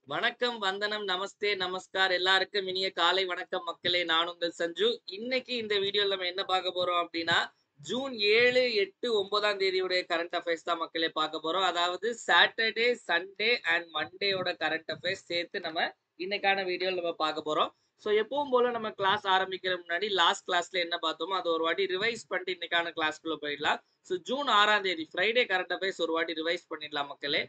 வணக்கம், வந்தனம், நமஸ்தே, நமஸ்கார் எல்லாருக்கும் இனிய காலை வணக்கம் மக்களே. நான் உங்கள் சஞ்சு. இன்னைக்கு இந்த வீடியோல நம்ம என்ன பார்க்க போறோம் அப்படின்னா, ஜூன் 7, 8, 9ஆம் தேதியுடைய கரண்ட் அஃபேர்ஸ் தான் மக்களே பார்க்க போறோம். அதாவது சாட்டர்டே, சண்டே அண்ட் மண்டேயோட கரண்ட் அஃபேர்ஸ் சேர்த்து நம்ம இன்னைக்கான வீடியோல நம்ம பார்க்க போறோம். ஸோ எப்பவும் போல நம்ம கிளாஸ் ஆரம்பிக்கிற முன்னாடி லாஸ்ட் கிளாஸ்ல என்ன பார்த்தோமோ அதை ஒரு வாட்டி ரிவைஸ் பண்ணிட்டு இன்னைக்கான கிளாஸ்க்குள்ள போயிடலாம். ஸோ ஜூன் 6ஆம் தேதி ஃப்ரைடே கரண்ட் அஃபேர்ஸ் ஒரு வாட்டி ரிவைஸ் பண்ணிடலாம் மக்களே.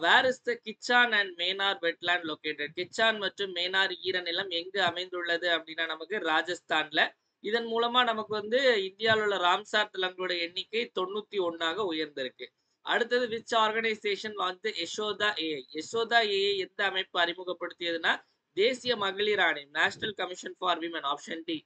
Where is the Khichan and Menar wetland located? Khichan மற்றும் மேனார் ஈரநிலம் எங்கு அமைந்துள்ளது அப்படின்னா நமக்கு ராஜஸ்தான்ல. இதன் மூலமா நமக்கு வந்து இந்தியாவில் உள்ள ராம்சார் தலங்களோட எண்ணிக்கை 91ஆக உயர்ந்திருக்கு. அடுத்தது விச் ஆர்கனைசேஷன் வந்து யசோதா ஏஐ? யசோதா ஏஐ எந்த அமைப்பு அறிமுகப்படுத்தியதுன்னா தேசிய மகளிர் ஆணையம், national commission for women. Option D.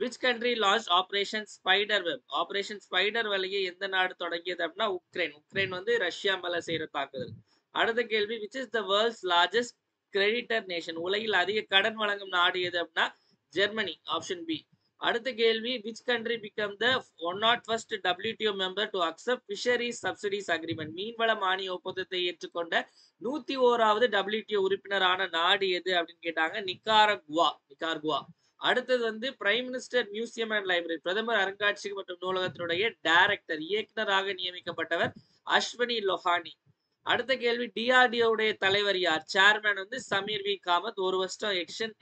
Which country launch operation spider web? Operation spider வலையை எந்த நாடு தொடங்கியது அப்படின்னா உக்ரைன். உக்ரைன் வந்து ரஷ்யா மேல செய்யற தாக்குதல். அடுத்த கேள்வி which is the world's largest creditor nation? உலகில் அதிக கடன் வழங்கும் நாடு எது அப்படின்னா ஜெர்மனி. Option B. அடுத்த கேள்வி which country become the 101st WTO member to accept fisheries subsidies agreement? மீன்வள மானிய ஒப்பந்தத்தை ஏற்றுக்கொண்ட 101வது WTO உறுப்பினரான நாடு எது அப்படின்னு கேட்டாங்க. நிக்கார்குவா. அடுத்தது வந்து prime minister museum and library, பிரதமர் அருங்காட்சியகம் மற்றும் நூலகத்தினுடைய டைரக்டர், இயக்குனராக நியமிக்கப்பட்டவர் அஸ்வனி லொஹானி. அடுத்த கேள்வி டிஆர்டிஓடைய தலைவர் யார்? சேர்மேன் வந்து சமீர் வி காமத். ஒரு வருஷம்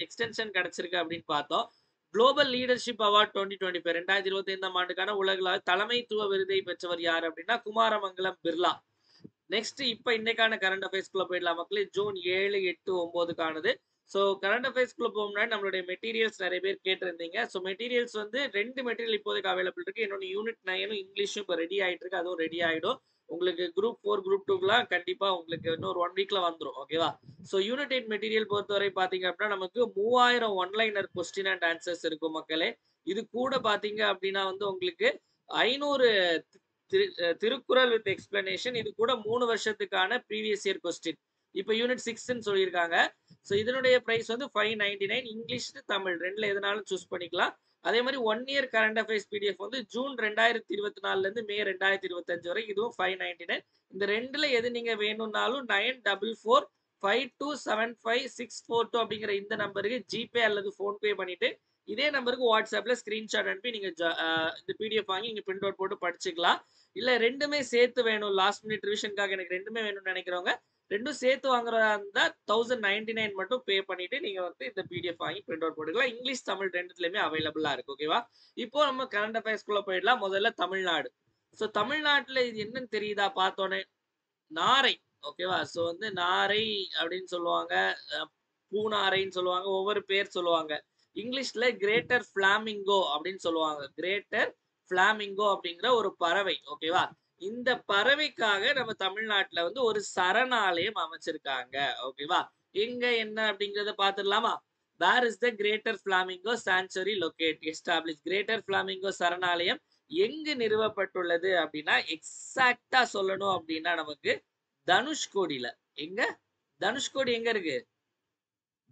எக்ஸ்டென்ஷன் கிடைச்சிருக்கு அப்படின்னு பார்த்தோம். குளோபல் லீடர்ஷிப் அவார்ட் 2025 2025ஆம் ஆண்டுக்கான உலகளாவிய தலைமைத்துவ விருதை பெற்றவர் யார் அப்படின்னா குமாரமங்கலம் பிர்லா. நெக்ஸ்ட் இப்ப இன்னைக்கான கரண்ட் அஃபேர்ஸ்குள்ள போயிடலாம் மக்களே. ஜூன் 7, 8, 9க்கானது. ஸோ கரண்ட் அஃபேர்ஸ்குள்ள போக முன்னாடி நம்மளுடைய மெட்டீரியல்ஸ் நிறைய பேர் கேட்டிருந்தீங்க. ஸோ மெட்டீரியல்ஸ் வந்து 2 மெட்டீரியல் இப்போதைக்கு அவைலபிள் இருக்கு. இன்னொன்று யூனிட் 9 இங்கிலீஷும் இப்போ ரெடி ஆயிட்டு இருக்கு. அதுவும் ரெடி ஆயிடும். உங்களுக்கு குரூப் 4 குரூப் 2க்குலாம் கண்டிப்பா உங்களுக்கு இன்னொரு 1 வீக்ல வந்துடும். ஓகேவா? ஸோ யூனிட் 8 மெட்டீரியல் பொறுத்தவரை பாத்தீங்க அப்படின்னா நமக்கு 3000 ஒன்லைனர் கொஸ்டின் அண்ட் ஆன்சர்ஸ் இருக்கும் மக்களே. இது கூட பாத்தீங்க அப்படின்னா வந்து உங்களுக்கு 500 திருக்குறள் வித் எக்ஸ்பிளனேஷன். இது கூட 3 வருஷத்துக்கான ப்ரீவியஸ் இயர் கொஸ்டின். இப்போ யூனிட் 6ன்னு சொல்லியிருக்காங்க. ஸோ இதனுடைய பிரைஸ் வந்து 599. இங்கிலீஷ் தமிழ் ரெண்டுல எதனாலும் சூஸ் பண்ணிக்கலாம். அதே மாதிரி 1 இயர் கரண்ட் அஃபேர்ஸ் பிடிஎஃப் வந்து ஜூன் 2024 இருந்து மே 2025 வரை, இதுவும் 599. இந்த ரெண்டுல எது நீங்க வேணும்னாலும் 9452755642 அப்படிங்கிற இந்த நம்பருக்கு ஜிபே அல்லது போன்பே பண்ணிட்டு இதே நம்பருக்கு வாட்ஸ்அப்ல ஸ்கிரீன்ஷாட் அனுப்பி நீங்க இந்த பிடிஎஃப் வாங்கி நீங்க பிரிண்ட் அவுட் போட்டு படிச்சுக்கலாம். இல்ல ரெண்டுமே சேர்த்து வேணும், லாஸ்ட் மினிட் ரிவிஷனுக்காக எனக்கு ரெண்டுமே வேணும்னு நினைக்கிறவங்க ரெண்டும் சேர்த்து வாங்குறதா இருந்தா 1099 மட்டும் பே பண்ணிட்டு நீங்க வந்து இந்த பிடிஎஃப் வாங்கி பிரிண்ட் அவுட் போட்டுக்கலாம். இங்கிலீஷ் தமிழ் ரெண்டுலயுமே அவைலபிளா இருக்கு. ஓகேவா? இப்போ நம்ம கரண்ட் அஃபேர்ஸ்குள்ள போயிடலாம். முதல்ல தமிழ்நாடு. ஸோ தமிழ்நாட்டுல இது என்னன்னு தெரியுதா பார்த்தோன்னே? நாரை. ஓகேவா? ஸோ வந்து நாரை அப்படின்னு சொல்லுவாங்க, பூநாரைன்னு சொல்லுவாங்க, ஒவ்வொரு பேர் சொல்லுவாங்க. இங்கிலீஷ்ல கிரேட்டர் பிளாமிங்கோ அப்படின்னு சொல்லுவாங்க. கிரேட்டர் பிளாமிங்கோ அப்படிங்கிற ஒரு பறவை. ஓகேவா? இந்த பறவைக்காக நம்ம தமிழ்நாட்டுல வந்து ஒரு சரணாலயம் அமைச்சிருக்காங்க. ஓகேவா? எங்க என்ன அப்படிங்கறத பாத்துடலாமா? Where is the greater flamingo sanctuary locate establish? Greater flamingo சரணாலயம் எங்கு நிறுவப்பட்டுள்ளது அப்படின்னா எக்ஸாக்டா சொல்லணும் அப்படின்னா நமக்கு தனுஷ்கோடியில. எங்க? தனுஷ்கோடி எங்க இருக்கு?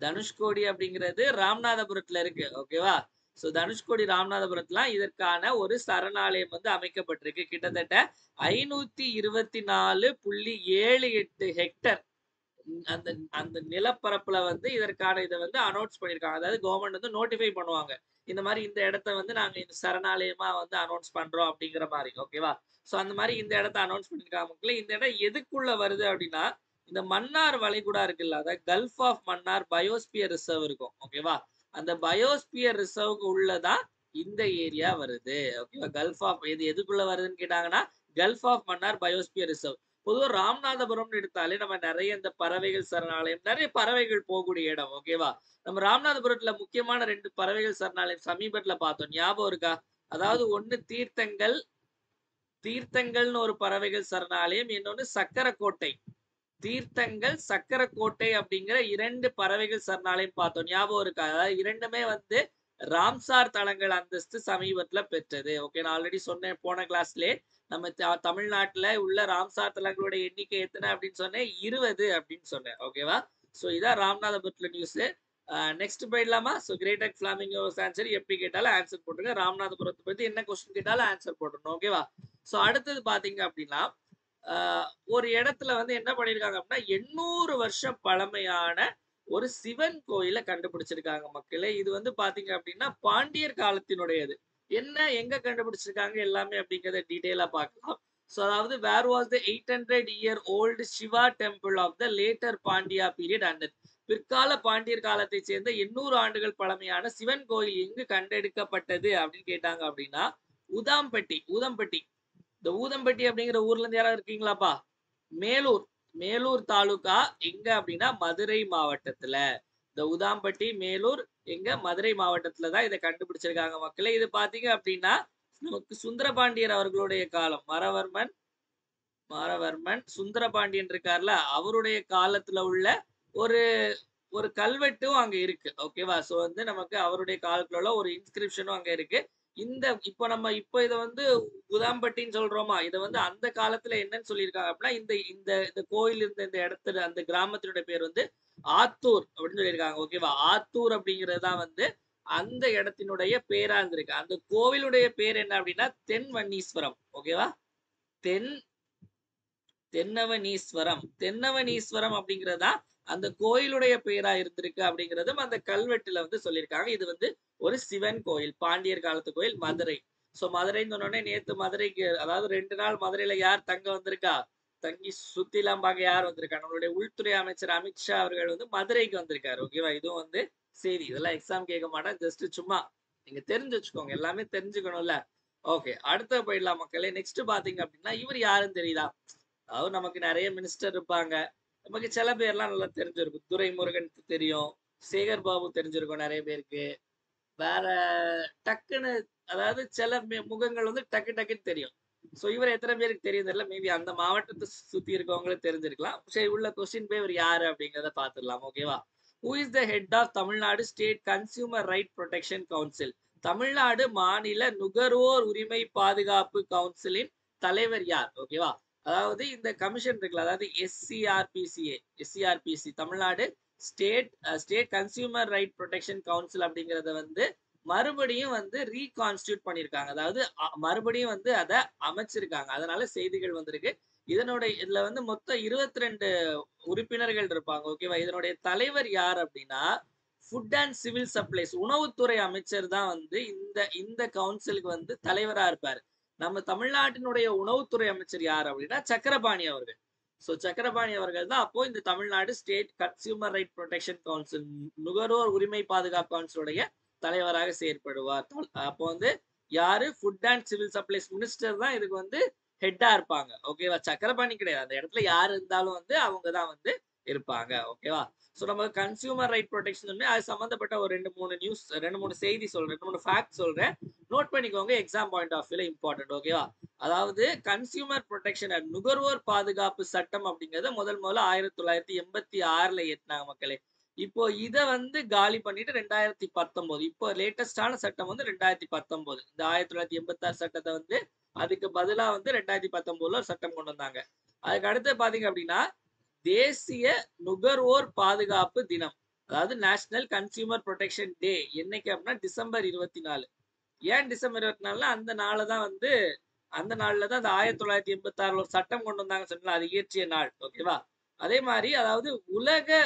தனுஷ்கோடி அப்படிங்கிறது ராமநாதபுரத்துல இருக்கு. ஓகேவா? சோ தனுஷ்கோடி ராமநாதபுரத்துல இதற்கான ஒரு சரணாலயம் வந்து அமைக்கப்பட்டிருக்கு. கிட்டத்தட்ட 524.78 ஹெக்டர் அந்த அந்த நிலப்பரப்புல வந்து இதற்கான இதை வந்து அனௌன்ஸ் பண்ணிருக்காங்க. அதாவது கவர்மெண்ட் வந்து நோட்டிஃபை பண்ணுவாங்க. இந்த மாதிரி இந்த இடத்த வந்து நாங்க இந்த சரணாலயமா வந்து அனௌன்ஸ் பண்றோம் அப்படிங்கிற மாதிரி. ஓகேவா? சோ அந்த மாதிரி இந்த இடத்த அனௌன்ஸ் பண்ணிருக்காங்க மக்களே. இந்த இடம் எதுக்குள்ள வருது அப்படின்னா இந்த மன்னார் வளைகுடா இருக்குல்ல, அதாவது gulf of Mannar biosphere reserve இருக்கும். ஓகேவா? அந்த பயோஸ்பியர் ரிசர்வ்க்கு உள்ளதான் இந்த ஏரியா வருது. ஓகேவா? கல்ஃப் ஆஃப் இது எதுக்குள்ள வருதுன்னு கேட்டாங்கன்னா gulf of Mannar biosphere reserve. பொதுவா ராமநாதபுரம் எடுத்தாலே நம்ம நிறைய இந்த பறவைகள் சரணாலயம், நிறைய பறவைகள் போகக்கூடிய இடம். ஓகேவா? நம்ம ராமநாதபுரத்துல முக்கியமான 2 பறவைகள் சரணாலயம் சமீபத்துல பார்த்தோம். ஞாபகம் இருக்கா? அதாவது ஒண்ணு தீர்த்தங்கள்னு ஒரு பறவைகள் சரணாலயம், இன்னொன்னு சக்கரக்கோட்டை. தீர்த்தங்கள், சக்கரக்கோட்டை அப்படிங்கிற 2 பறவைகள் சரணாலயம் பார்த்தோம். ஞாபகம் இருக்கா? அதாவது இரண்டுமே வந்து ராம்சார் தலங்கள் அந்தஸ்து சமீபத்துல பெற்றது. ஓகே, நான் ஆல்ரெடி சொன்னேன் போன கிளாஸ்லயே. நம்ம தமிழ்நாட்டுல உள்ள ராம்சார் தலங்களோட எண்ணிக்கை எத்தனை அப்படின்னு சொன்னேன்? 20 அப்படின்னு சொன்னேன். ஓகேவா? சோ இதான் ராமநாதபுரத்துல நியூஸ். நெக்ஸ்ட் போயிடலாமா? சோ கிரேட் பிளாமிங்கோ சான்ச்சுரி எப்படி கேட்டாலும் ஆன்சர் போட்டுருங்க. ராமநாதபுரத்தை பத்தி என்ன கொஸ்டின் கேட்டாலும் ஆன்சர் போட்டுருணும். ஓகேவா? சோ அடுத்தது பாத்தீங்க அப்படின்னா ஒரு இடத்துல வந்து என்ன பண்ணியிருக்காங்க அப்படின்னா 800 வருஷம் பழமையான ஒரு சிவன் கோயிலை கண்டுபிடிச்சிருக்காங்க மக்களே. இது வந்து பாத்தீங்க அப்படின்னா பாண்டியர் காலத்தினுடையது. என்ன எங்க கண்டுபிடிச்சிருக்காங்க எல்லாமே அப்படிங்கறத டீடைலா பார்க்கலாம். ஸோ அதாவது where was the 800-year old Shiva temple of the later Pandya period and பிற்கால பாண்டியர் காலத்தை சேர்ந்த 800 ஆண்டுகள் பழமையான சிவன் கோயில் எங்கு கண்டெடுக்கப்பட்டது அப்படின்னு கேட்டாங்க அப்படின்னா உதாம்பட்டி. ஊதம்பட்டி, இந்த ஊதம்பட்டி அப்படிங்கிற ஊர்ல இருந்து யாராவது இருக்கீங்களாப்பா? மேலூர். மேலூர் தாலுகா எங்க அப்படின்னா மதுரை மாவட்டத்துல. இந்த உதாம்பட்டி மேலூர் எங்க மதுரை மாவட்டத்துல தான் இதை கண்டுபிடிச்சிருக்காங்க மக்களே. இது பாத்தீங்க அப்படின்னா நமக்கு சுந்தரபாண்டியர் அவர்களுடைய காலம். மாரவர்மன் சுந்தரபாண்டியன் இருக்கார்ல, அவருடைய காலத்துல உள்ள ஒரு ஒரு கல்வெட்டும் அங்க இருக்கு. ஓகேவா? சோ வந்து நமக்கு அவருடைய காலத்துல உள்ள ஒரு இன்ஸ்கிரிப்ஷனும் அங்க இருக்கு. இப்ப இத வந்து உதாம்பட்டின்னு சொல்றோமா? இத வந்து அந்த காலத்துல என்னன்னு சொல்லியிருக்காங்க அப்படின்னா, இந்த இந்த இந்த கோயில் இருந்த இந்த இடத்துல அந்த கிராமத்தினுடைய பேர் வந்து ஆத்தூர் அப்படின்னு சொல்லியிருக்காங்க. ஓகேவா? ஆத்தூர் அப்படிங்கிறது தான் வந்து அந்த இடத்தினுடைய பேரா இருந்திருக்கு. அந்த கோவிலுடைய பேர் என்ன அப்படின்னா தென்வன்னீஸ்வரம். ஓகேவா? தென் தென்னவனீஸ்வரம் அப்படிங்கறதா அந்த கோயிலுடைய பெயரா இருந்திருக்கு அப்படிங்கறதும் அந்த கல்வெட்டுல வந்து சொல்லியிருக்காங்க. இது வந்து ஒரு சிவன் கோயில், பாண்டியர் காலத்து கோயில், மதுரை. சோ மதுரைன்னு சொன்னோடனே நேத்து மதுரைக்கு, அதாவது 2 நாள் மதுரையில யார் தங்க வந்திருக்கா? தங்கி சுத்திலாம் பார்க்க யார் வந்திருக்கா? நம்மளுடைய உள்துறை அமைச்சர் அமித்ஷா அவர்கள் வந்து மதுரைக்கு வந்திருக்காரு. ஓகேவா? இதுவும் வந்து செய்தி. இதெல்லாம் எக்ஸாம் கேட்க மாட்டேன், ஜஸ்ட் சும்மா நீங்க தெரிஞ்சு வச்சுக்கோங்க, எல்லாமே தெரிஞ்சுக்கணும்ல. ஓகே, அடுத்த போயிடலாம் மக்களே. நெக்ஸ்ட் பாத்தீங்க அப்படின்னா இவர் யாருன்னு தெரியுதா? அதாவது நமக்கு நிறைய மினிஸ்டர் இருப்பாங்க. நமக்கு சில பேர்லாம் நல்லா தெரிஞ்சிருக்கும். துரைமுருகன் தெரியும், சேகர் பாபு தெரிஞ்சிருக்கும் நிறைய பேருக்கு. வேற டக்குன்னு, அதாவது சில முகங்கள் வந்து டக்கு டக்குன்னு தெரியும். சோ இவர் எத்தனை பேருக்கு தெரியும் தெரியல. மேபி அந்த மாவட்டத்தை சுத்தி இருக்கவங்களுக்கு தெரிஞ்சிருக்கலாம். சரி, உள்ள கொஸ்டின் போய் இவர் யாரு அப்படிங்கறத பாத்துடலாம். ஓகேவா? Who is the head of Tamil Nadu state consumer right protection council? Tamil Nadu மாநில நுகர்வோர் உரிமை பாதுகாப்பு கவுன்சிலின் தலைவர் யார்? ஓகேவா? அதாவது இந்த கமிஷன் இருக்குல்ல, அதாவது SCRPC Tamil Nadu state consumer right protection council அப்படிங்கறத வந்து மறுபடியும் வந்து ரீகான்ஸ்டியூட் பண்ணிருக்காங்க. அதாவது மறுபடியும் வந்து அதை அமைச்சிருக்காங்க. அதனால செய்திகள் வந்திருக்கு. இதுல வந்து மொத்தம் 22 உறுப்பினர்கள் இருப்பாங்க. ஓகேவா? இதனுடைய தலைவர் யார் அப்படின்னா ஃபுட் அண்ட் சிவில் சப்ளைஸ், உணவுத்துறை அமைச்சர் தான் வந்து இந்த இந்த கவுன்சிலுக்கு வந்து தலைவரா இருப்பாரு. நம்ம தமிழ்நாட்டினுடைய உணவுத்துறை அமைச்சர் யார் அப்படின்னா சக்கரபாணி அவர்கள். சோ சக்கரபாணி அவர்கள் தான் அப்போ இந்த Tamil Nadu state consumer right protection council, நுகர்வோர் உரிமை பாதுகாப்பு கவுன்சிலுடைய தலைவராக செயற்படுவார். அப்போ வந்து யாரு? Food and civil supplies minister தான் இதுக்கு வந்து ஹெட்டா இருப்பாங்க. ஓகேவா? சக்கரபாணி கிடையாது. அந்த இடத்துல யார் இருந்தாலும் வந்து அவங்க தான் வந்து இருப்பாங்க. ஓகேவா? சோ நம்ம கன்சியூமர் ரைட் ப்ரொடெக்ஷன் அது சம்பந்தப்பட்ட ஒரு 2-3 செய்தி சொல்றேன், 2-3 ஃபேக்ட் சொல்றேன். நோட் பண்ணிக்கோங்க, எக்ஸாம் பாயிண்ட் ஆஃப் வியூல இம்பார்ட்டன்ட். ஓகேவா? அதாவது கன்சியூமர் ப்ரொடெக்ஷன் நுகர்வோர் பாதுகாப்பு சட்டம் அப்படிங்கறத முதல்ல 1986ல ஏற்றினாங்க மக்களே. இப்போ இத வந்து காலி பண்ணிட்டு 2019, இப்போ லேட்டஸ்டான சட்டம் வந்து 2019. இந்த 1986 சட்டத்தை வந்து அதுக்கு பதிலா வந்து 2019ல ஒரு சட்டம் கொண்டு வந்தாங்க. அதுக்கு அடுத்து பாத்தீங்க அப்படின்னா தேசிய நுகர்வோர் பாதுகாப்பு தினம், அதாவது நேஷனல் கன்சியூமர் ப்ரொடெக்ஷன் டே என்னைக்கு அப்படின்னா டிசம்பர் 24. ஏன் டிசம்பர் 24? அந்த நாள்ல தான் அந்த 1986ல ஒரு சட்டம் கொண்டு வந்தாங்க சொன்னா, அது இயற்றிய நாள். ஓகேவா? அதே மாதிரி அதாவது உலக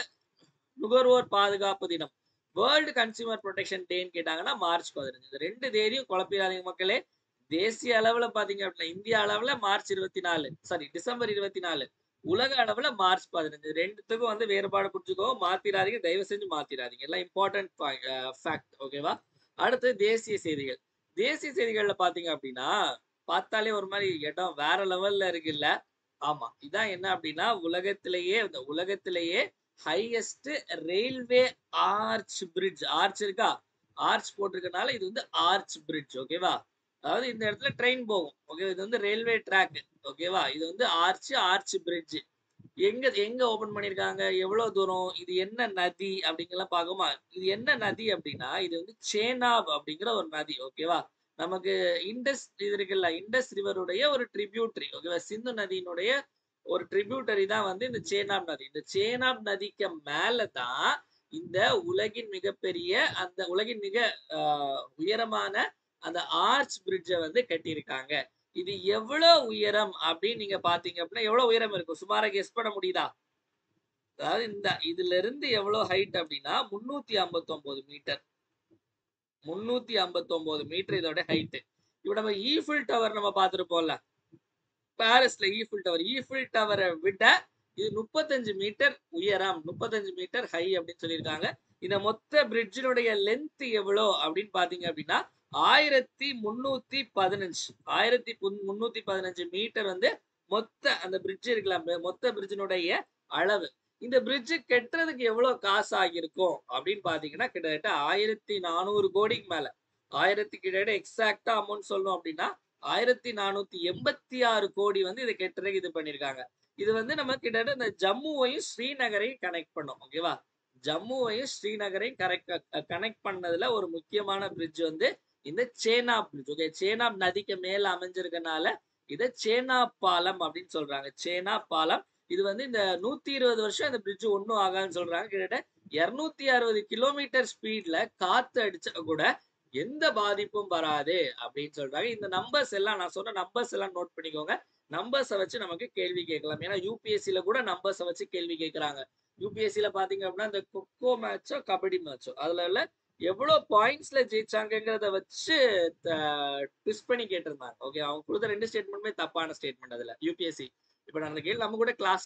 நுகர்வோர் பாதுகாப்பு தினம், வேர்ல்டு கன்சியூமர் ப்ரொடெக்ஷன் டேன்னு கேட்டாங்கன்னா மார்ச் 15. இந்த 2 தேதியும் குழப்பிடாதீங்க மக்களே. தேசிய அளவுல பாத்தீங்க அப்படின்னா இந்தியா அளவுல மார்ச் 24, சாரி டிசம்பர் 24, உலக அளவுல மார்ச் 15. ரெண்டுத்துக்கும் வந்து வேறுபாடு புரிஞ்சுக்கோ, மாத்திராதீங்க, தயவு செஞ்சு மாத்திராதீங்க. எல்லாம் இம்பார்ட்டன்ட் ஃபேக்ட். ஓகேவா? அடுத்து தேசிய செய்திகள். தேசிய செய்திகள்ல பாத்தீங்க அப்படின்னா பார்த்தாலே ஒரு மாதிரி இடம் வேற லெவல்ல இருக்குல்ல. ஆமா, இதான் என்ன அப்படின்னா உலகத்திலேயே highest railway arch bridge. Arch இருக்கா? ஆர்ச் போட்டிருக்கனால இது வந்து ஆர்ச் பிரிட்ஜ். ஓகேவா? அதாவது இந்த இடத்துல ட்ரெயின் போகும். ஓகே, இது வந்து ரயில்வே ட்ராக். ஓகேவா? இது வந்து ஆர்ச் பிரிட்ஜ். எங்க எங்க ஓபன் பண்ணிருக்காங்க? எவ்வளவு தூரம்? இது என்ன நதி அப்படிங்கலாம் பார்க்குமா? இது என்ன நதி அப்படின்னா இது வந்து சேனாப் அப்படிங்கிற ஒரு நதி. ஓகேவா? நமக்கு இண்டஸ் இது இருக்குல்ல, இண்டஸ் ரிவருடைய ஒரு ட்ரிபியூட்டரி. ஓகேவா? சிந்து நதியினுடைய ஒரு ட்ரிபியூட்டரி தான் வந்து இந்த சேனாப் நதி. இந்த சேனாப் நதிக்கு மேல தான் இந்த உலகின் மிக உயரமான அந்த ஆர்ச் பிரிட்ஜை வந்து கட்டியிருக்காங்க. இது எவ்வளவு உயரம் அப்படின்னு நீங்க பாத்தீங்க அப்படின்னா எவ்வளவு உயரம் இருக்கும்? சுமாரா கெஸ் பண்ண முடியுதா? அதாவது இதுல இருந்து எவ்வளவு ஹைட் அப்படின்னா 359 மீட்டர். 359 மீட்டர் இதோட ஹைட். இப்ப நம்ம ஈஃபில் டவர் நம்ம பார்த்திருப்போம்ல. பாரிஸ்ல ஈஃபில் டவரை விட இது 35 மீட்டர் உயரம், 35 மீட்டர் ஹை அப்படின்னு சொல்லியிருக்காங்க. இந்த மொத்த பிரிட்ஜினுடைய லென்த் எவ்வளோ அப்படின்னு பாத்தீங்க அப்படின்னா 1315 மீட்டர் வந்து மொத்த அந்த பிரிட்ஜ் இருக்கலாம், மொத்த பிரிட்ஜினுடைய அளவு. இந்த பிரிட்ஜ் கட்டுறதுக்கு எவ்வளவு காசு ஆகியிருக்கும் அப்படின்னு பாத்தீங்கன்னா கிட்டத்தட்ட 1400 கோடிக்கு மேல. கிட்டத்தட்ட எக்ஸாக்டா அமௌண்ட் சொல்லணும் அப்படின்னா 1486 கோடி வந்து இதை கட்டுறதுக்கு இது பண்ணிருக்காங்க. இது வந்து நம்ம கிட்டத்தட்ட இந்த ஜம்முவையும் ஸ்ரீநகரையும் கனெக்ட் பண்ணோம். ஓகேவா? ஜம்முவையும் ஸ்ரீநகரையும் கனெக்ட் பண்ணதுல ஒரு முக்கியமான பிரிட்ஜ் வந்து இந்த சேனாப் பிரிட்ஜ். ஓகே, சேனாப் நதிக்கு மேல அமைஞ்சிருக்கனால இதை சேனாப் பாலம் அப்படின்னு சொல்றாங்க. சேனாப் பாலம். இது வந்து இந்த 120 வருஷம் இந்த பிரிட்ஜ் ஒன்னும் ஆகாதுன்னு சொல்றாங்க. கிட்டத்தட்ட 260 கிலோமீட்டர் ஸ்பீட்ல காத்து அடிச்சா கூட எந்த பாதிப்பும் வராது அப்படின்னு சொல்றாங்க. இந்த நம்பர்ஸ் எல்லாம் நான் சொன்ன நம்பர்ஸ் எல்லாம் நோட் பண்ணிக்கோங்க. நம்பர்ஸை வச்சு நமக்கு கேள்வி கேட்கலாம். ஏன்னா யூபிஎஸ்சில கூட நம்பர்ஸை வச்சு கேள்வி கேட்கறாங்க. யூபிஎஸ்சில பாத்தீங்க அப்படின்னா இந்த கொக்கோ மேட்சோ கபடி மேட்சோ அதுல எவ்வளவு பாயிண்ட்ஸ்ல ஜெயிச்சாங்கிறத வச்சு ட்விஸ்ட் பண்ணி கேட்டிருந்தாங்க. ஓகே, அவங்க கொடுத்த 2 ஸ்டேட்மெண்ட்டுமே தப்பான ஸ்டேட்மெண்ட் அதுல யூபிஎஸ்சி. இப்ப நான் கேள்வி நம்ம கூட கிளாஸ்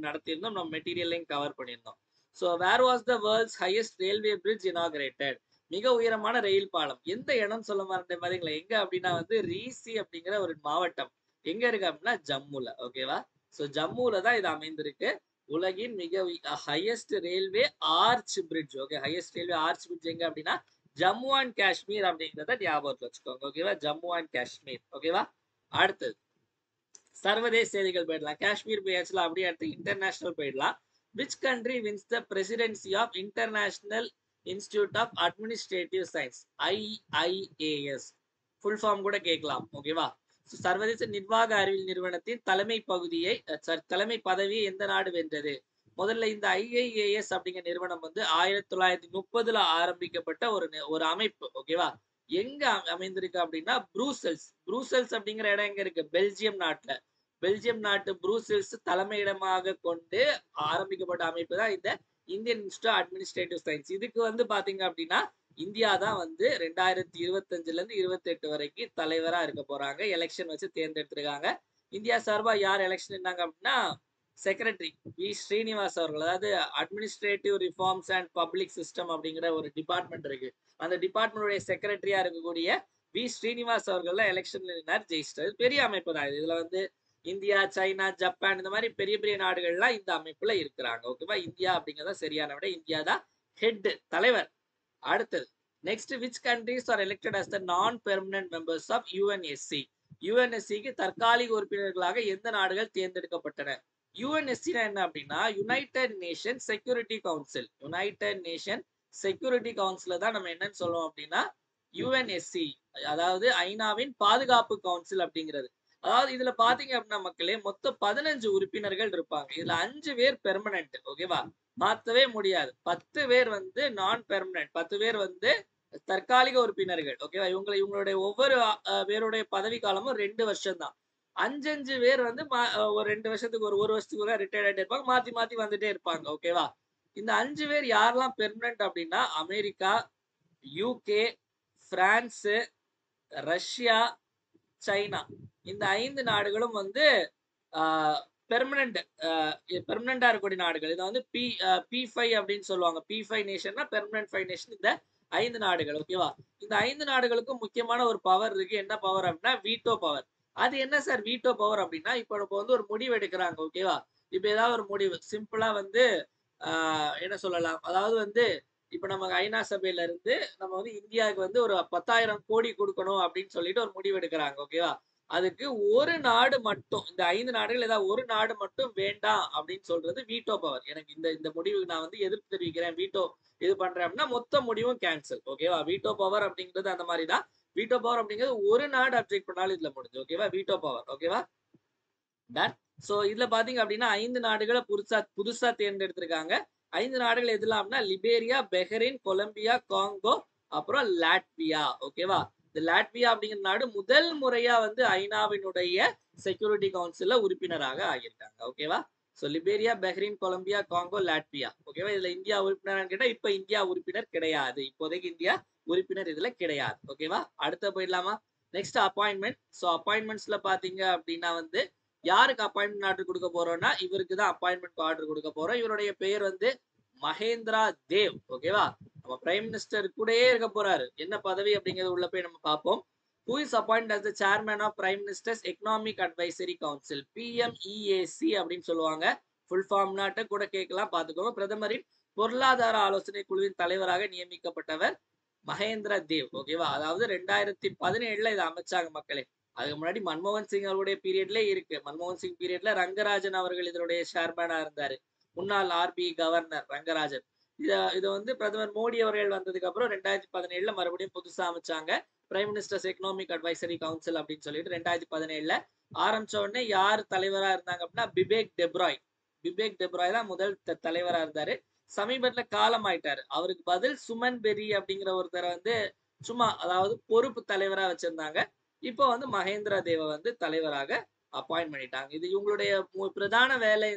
நடத்தியிருந்தோம், நம்ம மெட்டீரியலையும் கவர் பண்ணியிருந்தோம். So where was the world's highest railway bridge inaugurated? மிக உயரமான ரயில் பாலம் எந்த இடம் சொல்ல மாட்டேன் பாத்தீங்களா? எங்க அப்படின்னா வந்து ரீசி அப்படிங்கிற ஒரு மாவட்டம் எங்க இருக்கு அப்படின்னா ஜம்முல. ஓகேவா? சோ ஜம்முல தான் இது அமைந்திருக்கு. உலகின் மிக highest railway arch bridge. Okay, highest railway arch bridge எங்க அப்படின்னா ஜம்மு அண்ட் காஷ்மீர் அப்படிங்கிறத ஞாபகத்துல வச்சுக்கோங்க. ஓகேவா? ஜம்மு அண்ட் காஷ்மீர். ஓகேவா? அடுத்தது சர்வதேச செய்திகள் போயிடலாம். காஷ்மீர் போயாச்சுல, அப்படியே அடுத்து இன்டர்நேஷனல் போயிடலாம். Which country wins the presidency of international institute of administrative science, IIAS full form கூட கேட்கலாம். ஓகேவா? சர்வதேச நிர்வாக அறிவியல் நிறுவனத்தின் தலைமை பதவியை எந்த நாடு வென்றது? முதல்ல இந்த IIAS அப்படிங்கிற நிறுவனம் வந்து 1930 ஆரம்பிக்கப்பட்ட ஒரு அமைப்பு. ஓகேவா? எங்க அமைந்திருக்கு அப்படின்னா ப்ரூசெல்ஸ் அப்படிங்கிற இடம் எங்க இருக்கு? பெல்ஜியம் நாட்டு ப்ரூசெல்ஸ் தலைமையிடமாக கொண்டு ஆரம்பிக்கப்பட்ட அமைப்பு தான் இந்த இந்தியன் இன்ஸ்டிடியூட் அட்மினிஸ்ட்ரேட்டிவ் சயின்ஸ். இதுக்கு வந்து பாத்தீங்க அப்படின்னா இந்தியா தான் வந்து 2025ல இருந்து 28 வரைக்கும் தலைவரா இருக்க போறாங்க. எலெக்ஷன் வச்சு தேர்ந்தெடுத்திருக்காங்க. இந்தியா சார்பா யார் எலெக்ஷன் இருந்தாங்க அப்படின்னா செக்ரட்டரி வி ஸ்ரீனிவாஸ் அவர்கள். அதாவது administrative reforms and public system அப்படிங்கிற ஒரு டிபார்ட்மெண்ட் இருக்கு. அந்த டிபார்ட்மெண்டுடைய செக்ரட்டரியா இருக்கக்கூடிய வி ஸ்ரீனிவாஸ் அவர்கள் எலெக்ஷன்ல நின்னார், ஜெயிச்சிட்டாரு. பெரிய அமைப்பு தான் இது. இதுல வந்து இந்தியா, சைனா, ஜப்பான் இந்த மாதிரி பெரிய பெரிய நாடுகள்லாம் இந்த அமைப்புல இருக்கிறாங்க. ஓகேவா? இந்தியா அப்படிங்கறத சரியான விட. இந்தியா தான் ஹெட், தலைவர். அடுத்தது next, which countries are elected as the non permanent members of UNSC? UNSCக்கு தற்காலிக உறுப்பினர்களாக எந்த நாடுகள் தேர்ந்தெடுக்கப்பட்டன? UNSC என்ன அப்படின்னா United nation security council. United nation security கவுன்சில தான் நம்ம என்னன்னு சொல்லுவோம் அப்படின்னா UNSC, அதாவது ஐநாவின் பாதுகாப்பு கவுன்சில் அப்படிங்கிறது. அதாவது இதுல பாத்தீங்க அப்படின்னா மக்களே மொத்தம் 15 உறுப்பினர்கள் இருப்பாங்க. இதுல 5 பேர் பெர்மனன்ட். ஓகேவா? மாத்தவே முடியாது. 10 பேர் வந்து நான் பெர்மனன்ட், 10 பேர் வந்து தற்காலிக உறுப்பினர்கள். ஓகேவா? இவங்களுடைய ஒவ்வொரு பேருடைய பதவி காலமும் 2 வருஷம் தான். 5 பேர் வந்து ஒரு 2 வருஷத்துக்கு ஒரு வருஷத்துக்கு ரிட்டையர்ட் ஆகிட்டே இருப்பாங்க, மாத்தி மாத்தி வந்துட்டே இருப்பாங்க. ஓகேவா? இந்த 5 பேர் யாரெல்லாம் பெர்மனன்ட் அப்படின்னா America, UK, France, Russia, China. இந்த 5 நாடுகளும் வந்து பெர்மனண்டா இருக்கக்கூடிய நாடுகள். இதை வந்து P5 அப்படின்னு சொல்லுவாங்க. P5 நேஷன்னா பெர்மனன்ட் 5 நேஷன் இந்த 5 நாடுகள். ஓகேவா? இந்த 5 நாடுகளுக்கும் முக்கியமான ஒரு பவர் இருக்கு. என்ன பவர் அப்படின்னா வீட்டோ பவர். அது என்ன சார் வீட்டோ பவர் அப்படின்னா, இப்ப நம்ம வந்து ஒரு முடிவு எடுக்கிறாங்க. ஓகேவா? இப்ப ஏதாவது ஒரு முடிவு சிம்பிளா வந்து என்ன சொல்லலாம், அதாவது வந்து இப்ப நம்ம ஐநா சபையில இருந்து நம்ம வந்து இந்தியாவுக்கு வந்து ஒரு 10,000 கோடி கொடுக்கணும் அப்படின்னு சொல்லிட்டு ஒரு முடிவு எடுக்கிறாங்க. ஓகேவா? அதுக்கு ஒரு நாடு மட்டும், இந்த 5 நாடுகள் ஏதாவது ஒரு நாடு மட்டும் வேண்டாம் அப்படின்னு சொல்றது வீட்டோ பவர். எனக்கு இந்த முடிவுக்கு நான் வந்து எதிர்ப்பு தெரிவிக்கிறேன், வீட்டோ இது பண்றேன் அப்படின்னா மொத்த முடிவும் கேன்சல். ஓகேவா? வீட்டோ பவர் அப்படிங்கிறது அந்த மாதிரி தான். வீட்டோ பவர் அப்படிங்கிறது ஒரு நாடு அப்ஜெக்ட் பண்ணாலும் இதுல முடிஞ்சு. ஓகேவா? Veto power. ஓகேவா? டன். சோ இதுல பாத்தீங்க அப்படின்னா 5 நாடுகளை புதுசா தேர்ந்தெடுத்திருக்காங்க. 5 நாடுகள் எதுலாம்னா லிபேரியா, பெஹ்ரைன், கொலம்பியா, காங்கோ, அப்புறம் லாட்வியா. ஓகேவா? இந்த லாட்வியா அப்படிங்கிற நாடு முதல் முறையா வந்து ஐநாவினுடைய செக்யூரிட்டி கவுன்சில்ல உறுப்பினராக ஆகியிருக்காங்க. ஓகேவா? So Liberia, Bahrain, Colombia, Congo, Latvia. ஓகேவா? இதுல இந்தியா உறுப்பினரான்னு கேட்டா இப்ப இந்தியா உறுப்பினர் கிடையாது. இப்போதைக்கு இந்தியா உறுப்பினர் இதுல கிடையாது. ஓகேவா? அடுத்த போயிடலாமா? Next appointment. ஸோ அப்பாயின்மெண்ட்ஸ்ல பாத்தீங்க அப்படின்னா வந்து யாருக்கு அப்பாயின்மெண்ட் ஆர்டர் கொடுக்க போறோம்னா இவருக்கு தான் அப்பாயின்மெண்ட் ஆர்டர் கொடுக்க போறோம். இவருடைய பெயர் வந்து மகேந்திரா தேவ். ஓகேவா? நம்ம பிரைம் மினிஸ்டர் கூடயே இருக்க போறாரு. என்ன பதவி அப்படிங்கறது உள்ள போய் நம்ம பார்ப்போம். Who is appointed as the chairman of Prime Minister's Economic Advisory Council? PMEAC அப்படின்னு சொல்லுவாங்க. ஃபுல் ஃபார்ம்னாட்ட கூட கேட்கலாம், பார்த்துக்கோங்க. பிரதமரின் பொருளாதார ஆலோசனை குழுவின் தலைவராக நியமிக்கப்பட்டவர் மகேந்திர தேவ். ஓகேவா? அதாவது 2017ல இதை அமைச்சாங்க மக்களே. அதுக்கு முன்னாடி மன்மோகன் சிங் அவருடைய பீரியட்ல இருக்கு. மன்மோகன் சிங் பீரியட்ல ரங்கராஜன் அவர்கள் இதனுடைய சேர்மேனா இருந்தாரு. முன்னாள் RBI கவர்னர் ரங்கராஜன். இதை வந்து பிரதமர் மோடி அவர்கள் வந்ததுக்கு அப்புறம் 2017ல மறுபடியும் புதுசா அமைச்சாங்க. Prime ministers economic advisory council அப்படின்னு சொல்லிட்டு 2017ல ஆரம்பிச்ச உடனே யார் தலைவரா இருந்தாங்க அப்படின்னா பிபேக் டெப்ராய். பிபேக் டெப்ராய் தான் முதல் தலைவரா இருந்தாரு. சமீபத்துல காலம் ஆயிட்டாரு. அவருக்கு பதில் சுமன் பெரி அப்படிங்கிற ஒருத்தரை வந்து சும்மா அதாவது பொறுப்பு தலைவரா வச்சிருந்தாங்க. இப்போ வந்து மகேந்திர தேவ வந்து தலைவராக அப்பாயிண்ட் பண்ணிட்டாங்க. இது இவங்களுடைய பிரதான வேலை.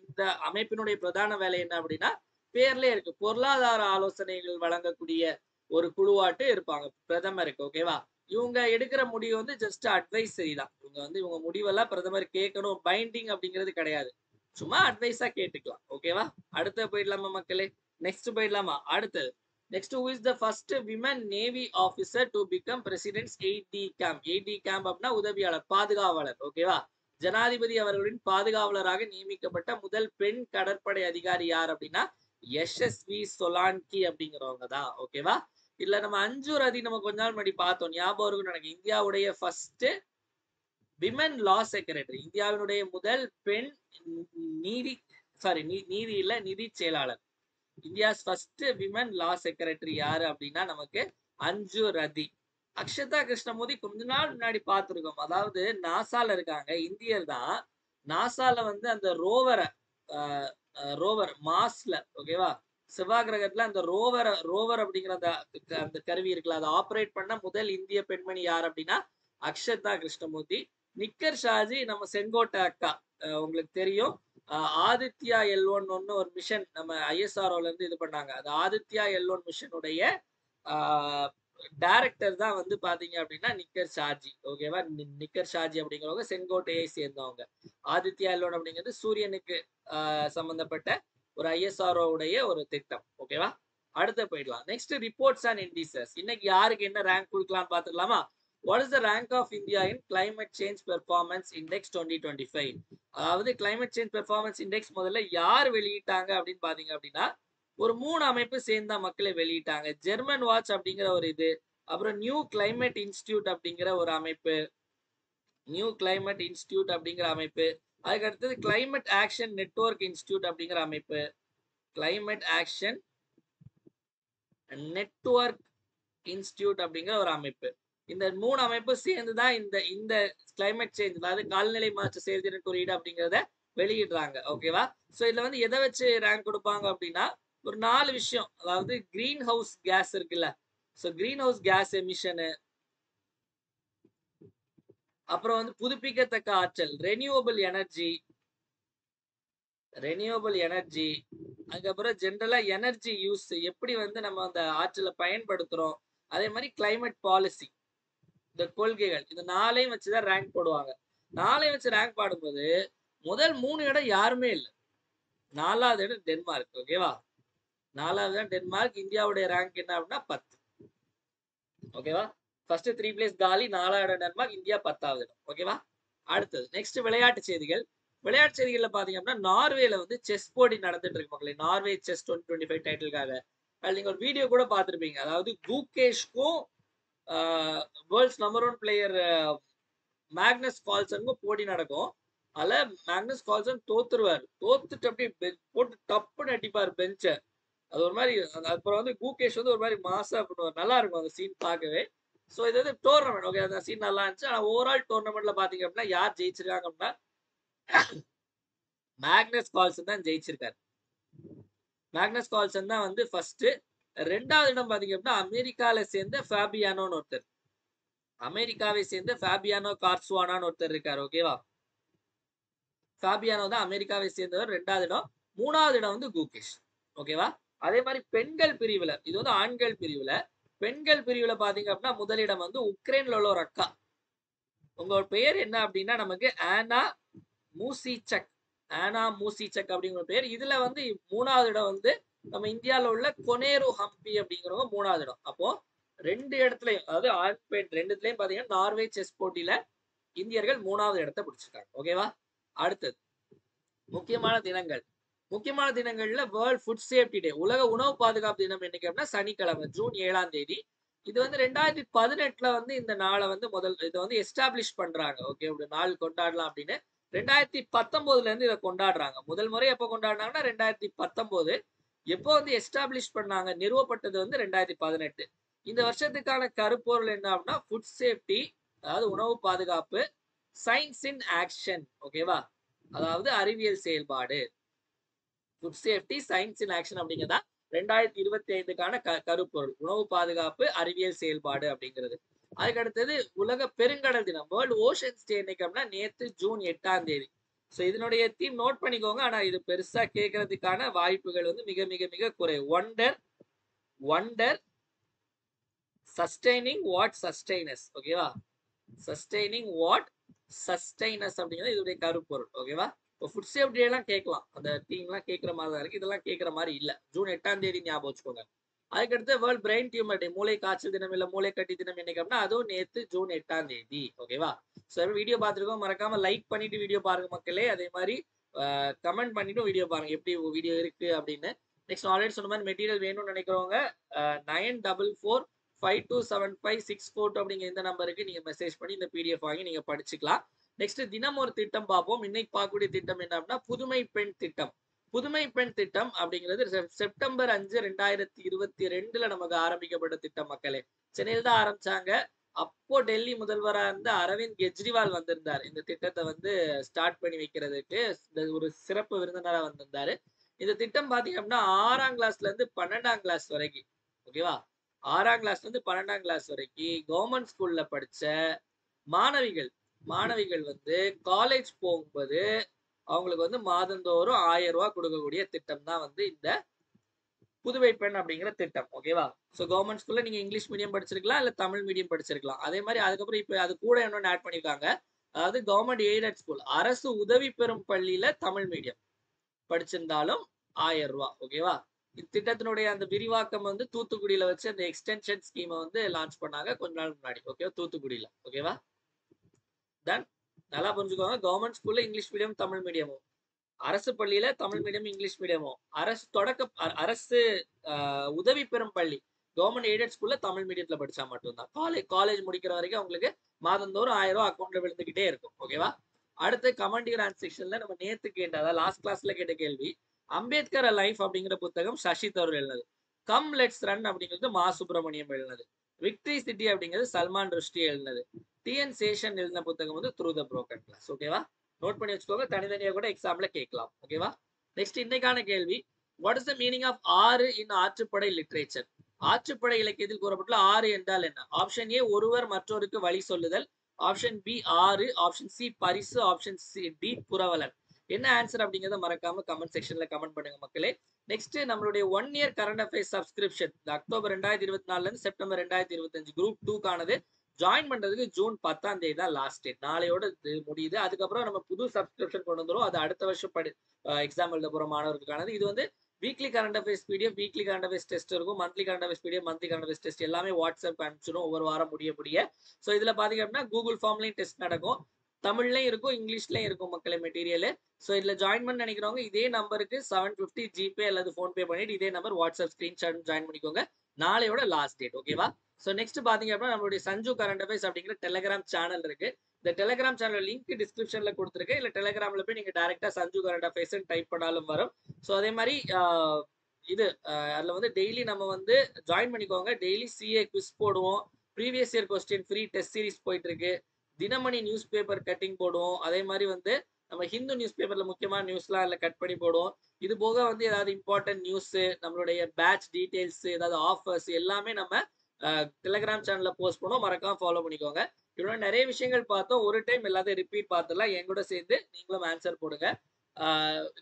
இந்த அமைப்பினுடைய பிரதான வேலை என்ன அப்படின்னா பேர்லயே இருக்கு, பொருளாதார ஆலோசனைகள் வழங்கக்கூடிய ஒரு குழுவாட்டு இருப்பாங்க பிரதமருக்கு. ஓகேவா? இவங்க எடுக்கிற முடிவு வந்து ஜஸ்ட் அட்வைசரி தான். இவங்க முடிவெல்லாம் பிரதமர் கேட்கணும், பைண்டிங் அப்படிங்கிறது கிடையாது. சும்மா அட்வைஸா கேட்டுக்கலாம். ஓகேவா? அடுத்து போயிடலாமா மக்களே? நெக்ஸ்ட் போயிடலாமா? அடுத்து next, who is the first women navy officer to become president's AD camp? AD camp அப்படின்னா உதவியாளர், பாதுகாவலர். ஓகேவா? ஜனாதிபதி அவர்களின் பாதுகாவலராக நியமிக்கப்பட்ட முதல் பெண் கடற்படை அதிகாரி யார் அப்படின்னா யசஸ்வி சொலான்கி அப்படிங்கிறவங்க தான். ஓகேவா? இல்ல நம்ம அஞ்சு ரதி நம்ம கொஞ்ச நாள் முன்னாடி பார்த்தோம், ஞாபகம் இருக்கும் எனக்கு. இந்தியாவுடைய ஃபர்ஸ்ட் விமன் லா செக்ரட்டரி, இந்தியாவினுடைய முதல் பெண் நீதி நீதி இல்ல நிதி செயலாளர். இந்தியாஸ் ஃபர்ஸ்ட் விமன் லா செக்ரட்டரி யாரு அப்படின்னா நமக்கு அஞ்சு ரதி. அக்ஷதா கிருஷ்ணமூர்த்தி கொஞ்ச நாள் முன்னாடி பார்த்திருக்கோம். அதாவது நாசால இருக்காங்க, இந்தியர் தான். நாசால வந்து அந்த ரோவர் மாஸ்ல, ஓகேவா, செவ்வாய் கிரகத்துல அந்த ரோவர் அப்படிங்கிற அந்த கருவி இருக்குல்ல, அதை ஆப்ரேட் பண்ண முதல் இந்திய பெண்மணி யார் அப்படின்னா அக்ஷதா கிருஷ்ணமூர்த்தி. நிக்கர் ஷாஜி நம்ம செங்கோட்டை அக்கா, உங்களுக்கு தெரியும். ஆதித்யா L1 ஒரு மிஷன் நம்ம ISROல இருந்து இது பண்ணாங்க. அது ஆதித்யா L1 மிஷனுடைய டைரக்டர் தான் வந்து பாத்தீங்க அப்படின்னா நிக்கர் ஷாஜி. ஓகேவா? நிக்கர் ஷாஜி அப்படிங்கிறவங்க செங்கோட்டையை சேர்ந்தவங்க. ஆதித்யா L1 அப்படிங்கிறது சூரியனுக்கு சம்பந்தப்பட்ட ஒரு ISRO உடைய ஒரு திட்டம். ஓகேவா? அடுத்து போயிடலாம். Next, reports and indices. இன்னைக்கு யாருக்கு என்ன ரேங்க் கொடுக்கலாம்னு பாத்துக்கலாமா? What is the rank of India in Climate Change Performance Index 2025? அதாவது Climate Change Performance Index முதல்ல யார் வெளியிட்டாங்க அப்படின்னு பாத்தீங்க அப்படின்னா ஒரு 3 அமைப்பு சேர்ந்த மக்களை வெளியிட்டாங்க. ஜெர்மன் வாட்ச் அப்படிங்கிற ஒரு இது, அப்புறம் நியூ கிளைமேட் இன்ஸ்டிடியூட் அப்படிங்கிற ஒரு அமைப்பு, அதுக்கு அடுத்தது கிளைமேட் ஆக்ஷன் நெட்வொர்க் இன்ஸ்டிடியூட் அப்படிங்கிற அமைப்பு, கிளைமேட் ஆக்ஷன் நெட்வொர்க் இன்ஸ்டிடியூட் அப்படிங்கிற ஒரு அமைப்பு. இந்த 3 அமைப்பு சேர்ந்துதான் இந்த கிளைமேட் சேஞ்ச், அதாவது காலநிலை மாற்ற செயல்திறன் குறியீடு அப்படிங்கிறத வெளியிடுறாங்க. ஓகேவா? சோ இதுல வந்து எதை வச்சு ரேங்க் கொடுப்பாங்க அப்படின்னா ஒரு 4 விஷயம். அதாவது கிரீன் ஹவுஸ் கேஸ் இருக்குல்ல, so green house case emission, அப்புறம் வந்து புதுப்பிக்கத்தக்க ஆற்றல் ரெனியூவபிள் எனர்ஜி, அதுக்கப்புறம் ஜென்ரலா எனர்ஜி யூஸ், எப்படி வந்து நம்ம அந்த ஆற்றலை பயன்படுத்துறோம், அதே மாதிரி கிளைமேட் பாலிசி, இந்த கொள்கைகள். இந்த 4ஐயும் வச்சுதான் ரேங்க் போடுவாங்க. 4ஐயும் வச்சு ரேங்க் பாடும்போது முதல் 3 இடம் யாருமே இல்லை. 4வது இடம் டென்மார்க். ஓகேவா? 4வது இடம் டென்மார்க். இந்தியாவுடைய ரேங்க் என்ன அப்படின்னா 10. ஓகேவா? ஃபர்ஸ்ட் 3 பிளேஸ் காலி, 4வது இடம் டென்மார்க், இந்தியா 10வது இடம். ஓகேவா? அடுத்தது நெக்ஸ்ட் விளையாட்டு செய்திகள். விளையாட்டு செய்திகள்ல பாத்தீங்க அப்படின்னா நார்வேல வந்து செஸ் போட்டி நடந்துட்டு இருக்கு மக்களே. Norway chess 2025 டைட்டிலுக்காக. அது நீங்க ஒரு வீடியோ கூட பார்த்திருப்பீங்க. அதாவது குகேஷ்க்கும் வேர்ல்ட்ஸ் நம்பர் 1 பிளேயர் மேக்னஸ் கால்சனுக்கும் போட்டி நடக்கும். அதுல மேக்னஸ் கால்சன் தோத்துருவாரு. தோத்துட்டு அப்படியே போட்டு டப்புன்னு அடிப்பாரு பெஞ்ச. அது ஒரு மாதிரி. அப்புறம் வந்து குகேஷ் வந்து ஒரு மாதிரி மாசா பண்ணுவார். நல்லா இருக்கும் அந்த சீன் பார்க்கவே. சோ இது வந்து டோர்னமெண்ட். ஓகே, அந்த சீன் நல்லா இருந்துச்சு. ஆனா ஓவரால் டோர்னமெண்ட்ல பாத்தீங்க அப்படின்னா யார் ஜெயிச்சிருக்காங்க அப்படின்னா மேக்னஸ் கால்சன் தான் ஜெயிச்சிருக்காரு. மேக்னஸ் கால்சன் தான் வந்து ஃபர்ஸ்ட். 2வது இடம் பாத்தீங்க அப்படின்னா அமெரிக்கால சேர்ந்த ஃபேபியானோன்னு ஒருத்தர். அமெரிக்காவை சேர்ந்த ஃபேபியானோ கார்சுவானான்னு ஒருத்தர் இருக்காரு. ஓகேவா? ஃபேபியானோ தான் அமெரிக்காவை சேர்ந்தவர். 2வது இடம். 3வது இடம் வந்து குகேஷ். ஓகேவா? அதே மாதிரி பெண்கள் பிரிவுல, இது வந்து ஆண்கள் பிரிவுல. பெண்கள் பிரிவுல பாத்தீங்க அப்படின்னா முதலிடம் வந்து உக்ரைன்ல உள்ள ஒரு அக்கா. உங்களோட பெயர் என்ன அப்படின்னா நமக்கு ஆனா மூசிச்சக். ஆனா மூசிச்சக் அப்படிங்கிற பேர். இதுல வந்து 3வது இடம் வந்து நம்ம இந்தியால உள்ள கொனேரு ஹம்பி அப்படிங்கிறவங்க 3வது இடம். அப்போ 2 இடத்துலயும், அதாவது ஆண் பெண் 2த்துலயும் பாத்தீங்கன்னா நார்வே செஸ் போட்டியில இந்தியர்கள் 3வது இடத்தை பிடிச்சிருக்காங்க. ஓகேவா? அடுத்தது முக்கியமான தினங்கள். முக்கியமான தினங்கள்ல வேர்ல்ட் ஃபுட் சேஃப்டி டே, உலக உணவு பாதுகாப்பு தினம் என்னைக்கு அப்படின்னா சனிக்கிழமை ஜூன் 7ஆம் தேதி. இது வந்து 2018ல வந்து இந்த நாளை வந்து இதை வந்து எஸ்டாப்ளிஷ் பண்றாங்க. ஓகே, ஒரு நாள் கொண்டாடலாம் அப்படின்னு 2019ல இருந்து இதை கொண்டாடுறாங்க. முதல் முறை எப்போ கொண்டாடினாங்கன்னா 2019. எப்போ வந்து எஸ்டாப்ளிஷ் பண்ணாங்க, நிறுவப்பட்டது வந்து 2018. இந்த வருஷத்துக்கான கருப்பொருள் என்ன அப்படின்னா ஃபுட் சேஃப்டி, அதாவது உணவு பாதுகாப்பு, சயின்ஸ் இன் ஆக்ஷன். ஓகேவா? அதாவது அறிவியல் செயல்பாடு. Food safety science in action அப்படிங்கிறதா 2025க்கான கருப்பொருள். உணவு பாதுகாப்பு அறிவியல் செயல்பாடு அப்படிங்கிறது. அதுக்கு அடுத்தது உலக பெருங்கடல் தினம், வேர்ல்டு ஓஷன்ஸ் டே என்னைக்கு அப்படின்னா நேற்று ஜூன் 8ஆம் தேதி. ஸோ இதனுடைய தீம் நோட் பண்ணிக்கோங்க. ஆனா இது பெருசா கேட்கறதுக்கான வாய்ப்புகள் வந்து மிக மிக மிக குறைவு. Wonder sustaining what sustains. ஓகேவா? சஸ்டைனிங் வாட் சஸ்டைனஸ் அப்படிங்கிறது இதோடைய கருப்பொருள். ஓகேவா? இப்போ ஃபுட் சேஃப்டி எல்லாம் கேட்கலாம், அந்த டீம்லாம் கேட்குற மாதிரி தான் இருக்கு. இதெல்லாம் கேட்குற மாதிரி இல்லை. ஜூன் 8ஆம் தேதி ஞாபகம் வச்சுக்கோங்க. அதுக்கடுத்து வேர்ல்ட் பிரெயின் டியூமர் டே, மூளை காய்ச்சல் தினம் இல்ல மூளை கட்டி தினம் என்னைக்கு அப்படின்னா அதுவும் நேற்று ஜூன் 8ஆம் தேதி. ஓகேவா? ஸோ வீடியோ பார்த்துருக்கோம், மறக்காம லைக் பண்ணிட்டு வீடியோ பாருங்க மக்களே. அதே மாதிரி கமெண்ட் பண்ணிட்டு வீடியோ பாருங்க எப்படி வீடியோ இருக்கு அப்படின்னு. நெக்ஸ்ட் ஆல்ரெடி சொன்ன மாதிரி மெட்டீரியல் வேணும்னு நினைக்கிறவங்க 9445275642 அப்படிங்கிற இந்த நம்பருக்கு நீங்க மெசேஜ் பண்ணி இந்த பிடிஎஃப் வாங்கி நீங்க படிச்சுக்கலாம். நெக்ஸ்ட் தினம் ஒரு திட்டம் பார்ப்போம். இன்னைக்கு பார்க்கக்கூடிய திட்டம் என்ன அப்படின்னா புதுமை பெண் திட்டம். புதுமை பெண் திட்டம் அப்படிங்கிறது செப்டம்பர் 5, 2022ல நமக்கு ஆரம்பிக்கப்பட்ட திட்டம் மக்களே. சென்னையில் தான் ஆரம்பிச்சாங்க. அப்போ டெல்லி முதல்வராக இருந்த அரவிந்த் கெஜ்ரிவால் வந்திருந்தார் இந்த திட்டத்தை வந்து ஸ்டார்ட் பண்ணி வைக்கிறதுக்கு. ஒரு சிறப்பு விருந்தினராக வந்திருந்தாரு. இந்த திட்டம் பாத்தீங்க அப்படின்னா 6ஆம் கிளாஸ்ல இருந்து 12ஆம் கிளாஸ் வரைக்கும். ஓகேவா? 6ஆம் கிளாஸ்ல இருந்து 12ஆம் கிளாஸ் வரைக்கும் கவர்மெண்ட் ஸ்கூல்ல படிச்ச மாணவிகள் வந்து காலேஜ் போகும்போது அவங்களுக்கு வந்து மாதந்தோறும் 1000 ரூபாய் கொடுக்கக்கூடிய திட்டம் தான் வந்து இந்த புதுவை பெண் அப்படிங்கிற திட்டம். ஓகேவா? ஸோ கவர்மெண்ட் ஸ்கூல்ல நீங்க இங்கிலீஷ் மீடியம் படிச்சிருக்கலாம் இல்ல தமிழ் மீடியம் படிச்சிருக்கலாம். அதே மாதிரி அதுக்கப்புறம் இப்ப அது கூட இன்னொன்னு ஆட் பண்ணிருக்காங்க. அதாவது கவர்மெண்ட் எய்டட் ஸ்கூல், அரசு உதவி பெறும் பள்ளியில தமிழ் மீடியம் படிச்சிருந்தாலும் 1000 ரூபாய். ஓகேவா? இத்திட்டத்தினுடைய அந்த விரிவாக்கம் வந்து தூத்துக்குடியில வச்சு அந்த எக்ஸ்டென்ஷன் ஸ்கீமை வந்து லான்ச் பண்ணாங்க கொஞ்ச நாள் முன்னாடி. ஓகேவா? தூத்துக்குடியில. ஓகேவா? தென் நல்லா புரிஞ்சுக்கோங்க, கவர்மெண்ட் ஸ்கூல்ல இங்கிலீஷ் மீடியம் தமிழ் மீடியமும், அரசு பள்ளியில தமிழ் மீடியம் இங்கிலீஷ் மீடியமும், அரசு உதவி பெறும் பள்ளி கவர்மெண்ட் எய்டட் ஸ்கூல்ல தமிழ் மீடியத்துல படிச்சா மட்டும்தான் காலேஜ் முடிக்கிற வரைக்கும் அவங்களுக்கு மாதந்தோறும் 1000 ரூபாய் அக்கௌண்ட்ல விழுந்துகிட்டே இருக்கும். ஓகேவா? அடுத்து கமெண்ட் ஆன்சர் செக்ஷன்ல நம்ம நேத்து கேட்ட, அதாவது லாஸ்ட் கிளாஸ்ல கேட்ட கேள்வி, அம்பேத்கர் லைஃப் அப்படிங்கிற புத்தகம் சசி தரூர் எழுதினது. கம் லெட்ஸ் ரன் அப்படிங்கிறது மா சுப்பிரமணியம் எழுதினது. விக்டரி சிட்டி அப்படிங்கிறது சல்மான் ருஷ்டி எழுதினது. டிஎன் சேஷன் எழுதின புத்தகம் வந்து த்ரூ த புரோக்கன் கிளாஸ். ஓகேவா? நோட் பண்ணி வச்சுக்கோங்க, தனித்தனியா கூட எக்ஸாம்ல கேட்கலாம். ஓகேவா? நெக்ஸ்ட் இன்னைக்கான கேள்வி, what is the meaning of aaru in Aatruppadai literature? ஆற்றுப்படை இலக்கியத்தில் கூறப்பட்டுள்ள ஆறு என்றால் என்ன? ஆப்ஷன் ஏ ஒருவர் மற்றொருக்கு வழி சொல்லுதல், ஆப்ஷன் பி ஆறு, ஆப்ஷன் சி பரிசு, ஆப்ஷன் சி டி புரவலன். என்ன ஆன்சர் அப்படிங்கறத மறக்காம கமெண்ட் செக்ஷன்ல கமெண்ட் பண்ணுங்க மக்களே. நெக்ஸ்ட் நம்மளுடைய 1 year current affairs subscription October 2024 இருந்து செப்டம்பர் 2025 குரூப் 2க்கானது ஜாயின் பண்றதுக்கு ஜூன் 10ஆம் தேதி தான் லாஸ்ட் டேட். நாளையோட முடியுது. அதுக்கப்புறம் நம்ம புது சப்ஸ்கிரிப்ஷன் கொண்டு வந்துடும். அது அடுத்த வருஷம் எக்ஸாம் எழுத போற மாணவர்களுக்கானது. இது வந்து weekly current affairs PDF, weekly current affairs test இருக்கும், monthly current affairs PDF, monthly current affairs test எல்லாமே வாட்ஸ்அப் அனுப்பிச்சிடும் ஒவ்வொரு வாரம் முடிய. ஸோ இதுல பாத்தீங்க அப்படின்னா கூகுள் ஃபார்ம்லயும் டெஸ்ட் நடக்கும், தமிழ்லயும் இருக்கும் இங்கிலீஷ்லயும் இருக்கும் மக்களே மெட்டீரியல். ஸோ இதுல ஜாயின் பண்ண நினைக்கிறவங்க இதே நம்பருக்கு 750 ஜிபே அல்லது போன்பே பண்ணிட்டு இதே நம்பர் வாட்ஸ்அப் ஸ்கிரீன்ஷாட் ஜாயின் பண்ணிக்கோங்க. நாளையோட லாஸ்ட் டேட். ஓகேவா? ஸோ நெக்ஸ்ட் பாத்தீங்க அப்படின்னா நம்மளுடைய சஞ்சு கரண்ட் அஃபேர்ஸ் அப்படிங்கிற டெலிகிராம் சேனல் இருக்கு. இந்த டெலிகிராம் சேனல் லிங்க் டிஸ்கிரிப்ஷன்ல கொடுத்துருக்கு. இல்ல டெலிகிராம்ல போய் நீங்க டைரக்டா சஞ்சு கரண்ட் அஃபேர்ஸ் டைப் பண்ணாலும் வரும். ஸோ அதே மாதிரி அதுல வந்து டெய்லி நம்ம வந்து ஜாயின் பண்ணிக்கோங்க. டெய்லி சிஏ குவிஸ் போடுவோம், previous year question free test series போயிட்டு இருக்கு, தினமணி நியூஸ் பேப்பர் கட்டிங் போடுவோம். அதே மாதிரி வந்து நம்ம ஹிந்து நியூஸ் பேப்பர்ல முக்கியமான நியூஸ்லாம் அதில் கட் பண்ணி போடுவோம். இது போக வந்து ஏதாவது இம்பார்ட்டன்ட் நியூஸ், நம்மளுடைய பேட்ச் டீடைல்ஸ், ஏதாவது ஆஃபர்ஸ் எல்லாமே நம்ம டெலிகிராம் சேனல்ல போஸ்ட் பண்ணோம். மறக்காம ஃபாலோ பண்ணிக்கோங்க. இவ்வளோ நிறைய விஷயங்கள் பார்த்தோம். ஒரு டைம் எல்லாத்தையும் ரிப்பீட் பார்த்துடலாம். என் கூட சேர்ந்து நீங்களும் ஆன்சர் போடுங்க.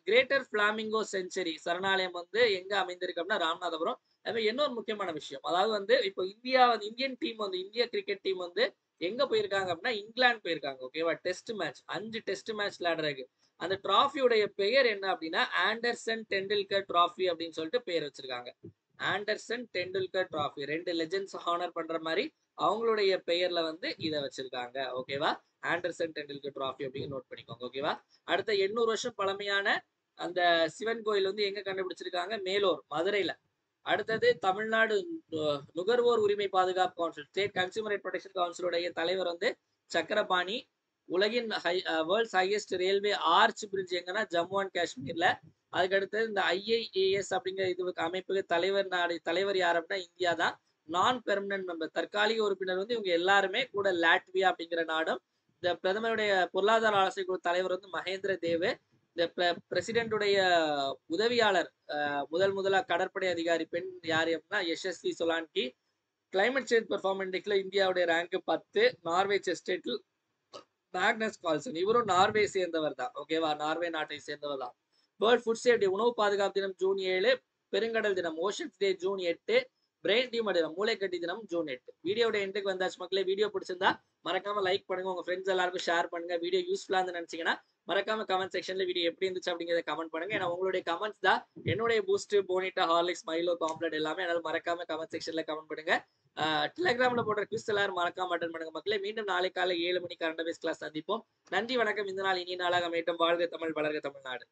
கிரேட்டர் ஃபிளாமிங்கோ செஞ்சுரி சரணாலயம் வந்து எங்க அமைந்திருக்கு அப்படின்னா ராமநாதபுரம். அது இன்னொரு முக்கியமான விஷயம். அதாவது வந்து இப்போ இந்தியன் டீம் வந்து இந்திய கிரிக்கெட் டீம் வந்து எங்க போயிருக்காங்க அப்படின்னா இங்கிலாந்து போயிருக்காங்க. ஓகேவா? டெஸ்ட் மேட்ச் 5 டெஸ்ட் மேட்ச் விளையாடுறதுக்கு. அந்த டிராஃபியோடைய பெயர் என்ன அப்படின்னா ஆண்டர்சன் டெண்டுல்கர் டிராஃபி அப்படின்னு சொல்லிட்டு பேர் வச்சிருக்காங்க. Anderson Tendulkar trophy 2 legends honour பண்ற மாதிரி அவங்களுடைய பெயர்ல வந்து இதை வச்சிருக்காங்க. ஓகேவா? ஆண்டர்சன் டெண்டுல்கர் டிராஃபி அப்படின்னு நோட் பண்ணிக்கோங்க. ஓகேவா? அடுத்த 800 வருஷம் பழமையான அந்த சிவன் கோயில் வந்து எங்க கண்டுபிடிச்சிருக்காங்க? மேலூர், மதுரையில. அடுத்தது தமிழ்நாடு நுகர்வோர் உரிமை பாதுகாப்பு council, state consumer right protection கவுன்சிலுடைய தலைவர் வந்து சக்கரபாணி. உலகின் world's highest railway arch bridge எங்கன்னா ஜம்மு அண்ட் காஷ்மீர்ல. அதுக்கடுத்து இந்த ஐஐஏஎஸ் அப்படிங்கிற இது அமைப்புக்கு தலைவர் யார் அப்படின்னா இந்தியா தான். நான் பெர்மனன்ட் மெம்பர் தற்காலிக உறுப்பினர் வந்து இவங்க எல்லாருமே கூட லாட்வியா அப்படிங்கிற நாடும். இந்த பிரதமருடைய பொருளாதார ஆலோசனை குழு தலைவர் வந்து மகேந்திர தேவ். இந்த பிரசிடென்டுடைய உதவியாளர் முதலா கடற்படை அதிகாரி பெண் யாரு அப்படின்னா யசஸ்வி சொலான்கி. கிளைமேட் சேஞ்ச் பெர்ஃபார்மன்ஸ் இண்டெக்ஸ்ல இந்தியாவுடைய ரேங்க் 10. நார்வே செஸ் ஸ்டேட்டில் மேக்னஸ் கால்சன் இவரும் நார்வே சேர்ந்தவர் தான். ஓகேவா? நார்வே நாட்டை சேர்ந்தவர் தான். வேர்ல்ட் ஃபுட் சேஃப்டி உணவு பாதுகாப்பு தினம் ஜூன் 7. பெருங்கடல் தினம் ஓஷன்ஸ் டே ஜூன் 8. பிரெயின் டியூமர் தினம் மூளைக்கட்டி தினம் ஜூன் 8. வீடியோட எண்டுக்கு வந்தாச்சு மக்களே. வீடியோ பிடிச்சிருந்தா மறக்காம லைக் பண்ணுங்க. உங்க ஃப்ரெண்ட்ஸ் எல்லாருக்கும் ஷேர் பண்ணுங்க. வீடியோ யூஸ்ஃபுல்லா இருந்து நினைச்சீங்கன்னா மறக்காம கமெண்ட் செக்ஷன்ல வீடியோ எப்படி இருந்துச்சு அப்படிங்கிறத கமெண்ட் பண்ணுங்க. ஏன்னா உங்களுடைய கமெண்ட்ஸ் தான் என்னுடைய பூஸ்ட், போனிட்டா, ஹார்லிக்ஸ், மைலோ, காம்ப்ளெட் எல்லாமே. அதனால மறக்காம கமெண்ட் செக்ஷன்ல கமெண்ட் பண்ணுங்க. டெலிகிராம்ல போடுற குவிஸ் எல்லாரும் மறக்காம அட்டன் பண்ணுங்க மக்களே. மீண்டும் நாளை காலை 7 மணி கரண்ட் அஃபேர்ஸ் கிளாஸ் சந்திப்போம். நன்றி, வணக்கம். இந்த நாள் இனிய நாளாக அமையட்டும். வாழ்க தமிழ், வளர்க தமிழ்நாடு.